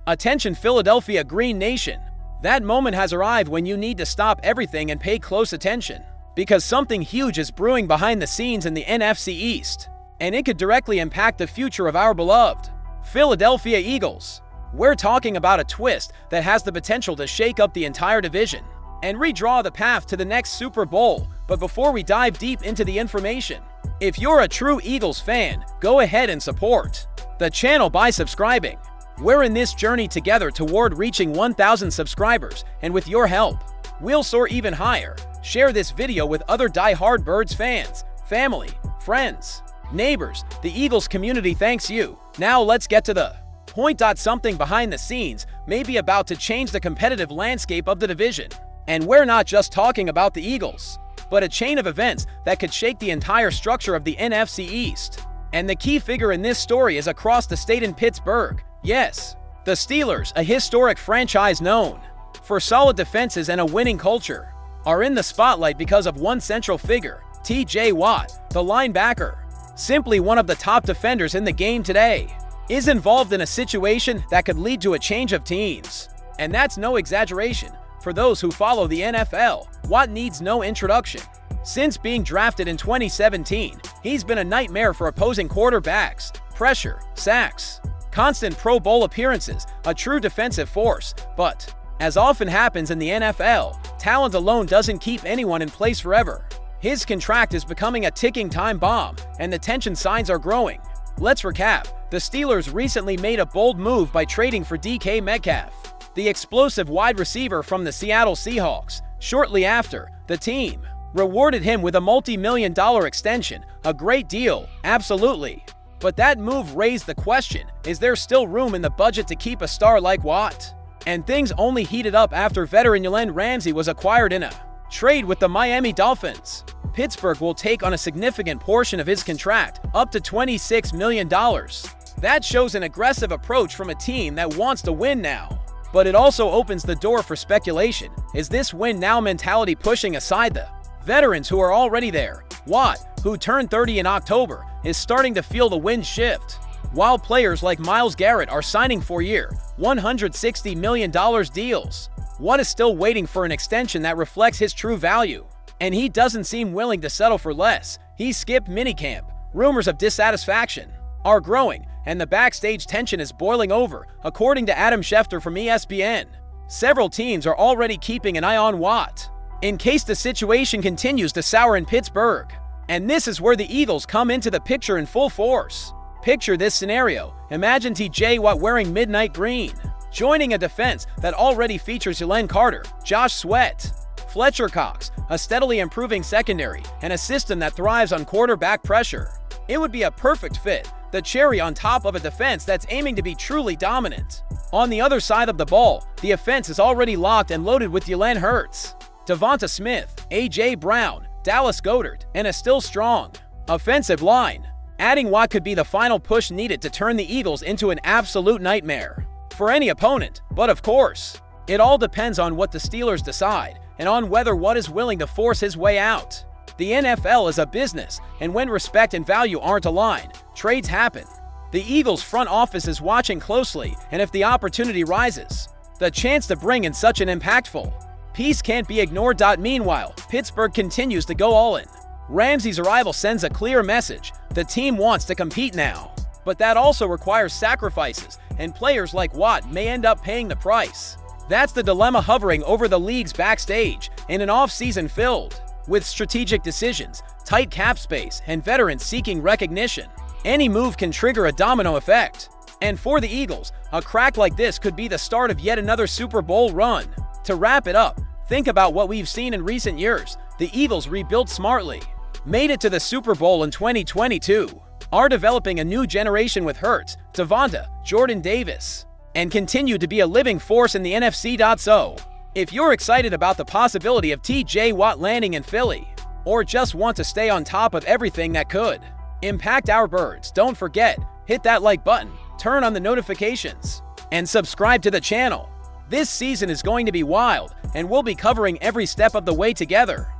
Attention Philadelphia Green Nation. That moment has arrived when you need to stop everything and pay close attention. Because something huge is brewing behind the scenes in the NFC East. And it could directly impact the future of our beloved Philadelphia Eagles. We're talking about a twist that has the potential to shake up the entire division and redraw the path to the next Super Bowl. But before we dive deep into the information, if you're a true Eagles fan, go ahead and support the channel by subscribing. We're in this journey together toward reaching 1,000 subscribers, and with your help, we'll soar even higher. Share this video with other die-hard Birds fans, family, friends, neighbors. The Eagles community thanks you. Now let's get to the point. Something behind the scenes may be about to change the competitive landscape of the division. And we're not just talking about the Eagles, but a chain of events that could shake the entire structure of the NFC East. And the key figure in this story is across the state in Pittsburgh. Yes, the Steelers, a historic franchise known for solid defenses and a winning culture, are in the spotlight because of one central figure, T.J. Watt, the linebacker, simply one of the top defenders in the game today, is involved in a situation that could lead to a change of teams. And that's no exaggeration. For those who follow the NFL, Watt needs no introduction. Since being drafted in 2017, he's been a nightmare for opposing quarterbacks. Pressure, sacks, constant Pro Bowl appearances, a true defensive force. But, as often happens in the NFL, talent alone doesn't keep anyone in place forever. His contract is becoming a ticking time bomb, and the tension signs are growing. Let's recap. The Steelers recently made a bold move by trading for DK Metcalf, the explosive wide receiver from the Seattle Seahawks. Shortly after, the team rewarded him with a multi-million-dollar extension. A great deal, absolutely. But that move raised the question, is there still room in the budget to keep a star like Watt? And things only heated up after veteran Jalen Ramsey was acquired in a trade with the Miami Dolphins. Pittsburgh will take on a significant portion of his contract, up to $26 million. That shows an aggressive approach from a team that wants to win now. But it also opens the door for speculation. Is this win-now mentality pushing aside the veterans who are already there? Watt, who turned 30 in October, is starting to feel the wind shift. While players like Myles Garrett are signing 4-year, $160 million deals, Watt is still waiting for an extension that reflects his true value. And he doesn't seem willing to settle for less. He skipped minicamp. Rumors of dissatisfaction are growing, and the backstage tension is boiling over, according to Adam Schefter from ESPN. Several teams are already keeping an eye on Watt, in case the situation continues to sour in Pittsburgh. And this is where the Eagles come into the picture in full force. Picture this scenario. Imagine T.J. Watt wearing midnight green, joining a defense that already features Jalen Carter, Josh Sweat, Fletcher Cox, a steadily improving secondary, and a system that thrives on quarterback pressure. It would be a perfect fit, the cherry on top of a defense that's aiming to be truly dominant. On the other side of the ball, the offense is already locked and loaded with Jalen Hurts, Devonta Smith, A.J. Brown, Dallas Goedert, and a still strong offensive line. Adding Watt could be the final push needed to turn the Eagles into an absolute nightmare for any opponent. But of course, it all depends on what the Steelers decide and on whether Watt is willing to force his way out. The NFL is a business, and when respect and value aren't aligned, trades happen. The Eagles front office is watching closely, and if the opportunity rises, the chance to bring in such an impactful piece can't be ignored. Meanwhile, Pittsburgh continues to go all in. Ramsey's arrival sends a clear message. The team wants to compete now. But that also requires sacrifices, and players like Watt may end up paying the price. That's the dilemma hovering over the league's backstage in an offseason filled with strategic decisions, tight cap space, and veterans seeking recognition. Any move can trigger a domino effect. And for the Eagles, a crack like this could be the start of yet another Super Bowl run. To wrap it up, think about what we've seen in recent years. The Eagles rebuilt smartly, made it to the Super Bowl in 2022, are developing a new generation with Hurts, Devonta, Jordan Davis, and continue to be a living force in the NFC. So, if you're excited about the possibility of T.J. Watt landing in Philly, or just want to stay on top of everything that could impact our Birds, don't forget, hit that like button, turn on the notifications, and subscribe to the channel. This season is going to be wild, and we'll be covering every step of the way together.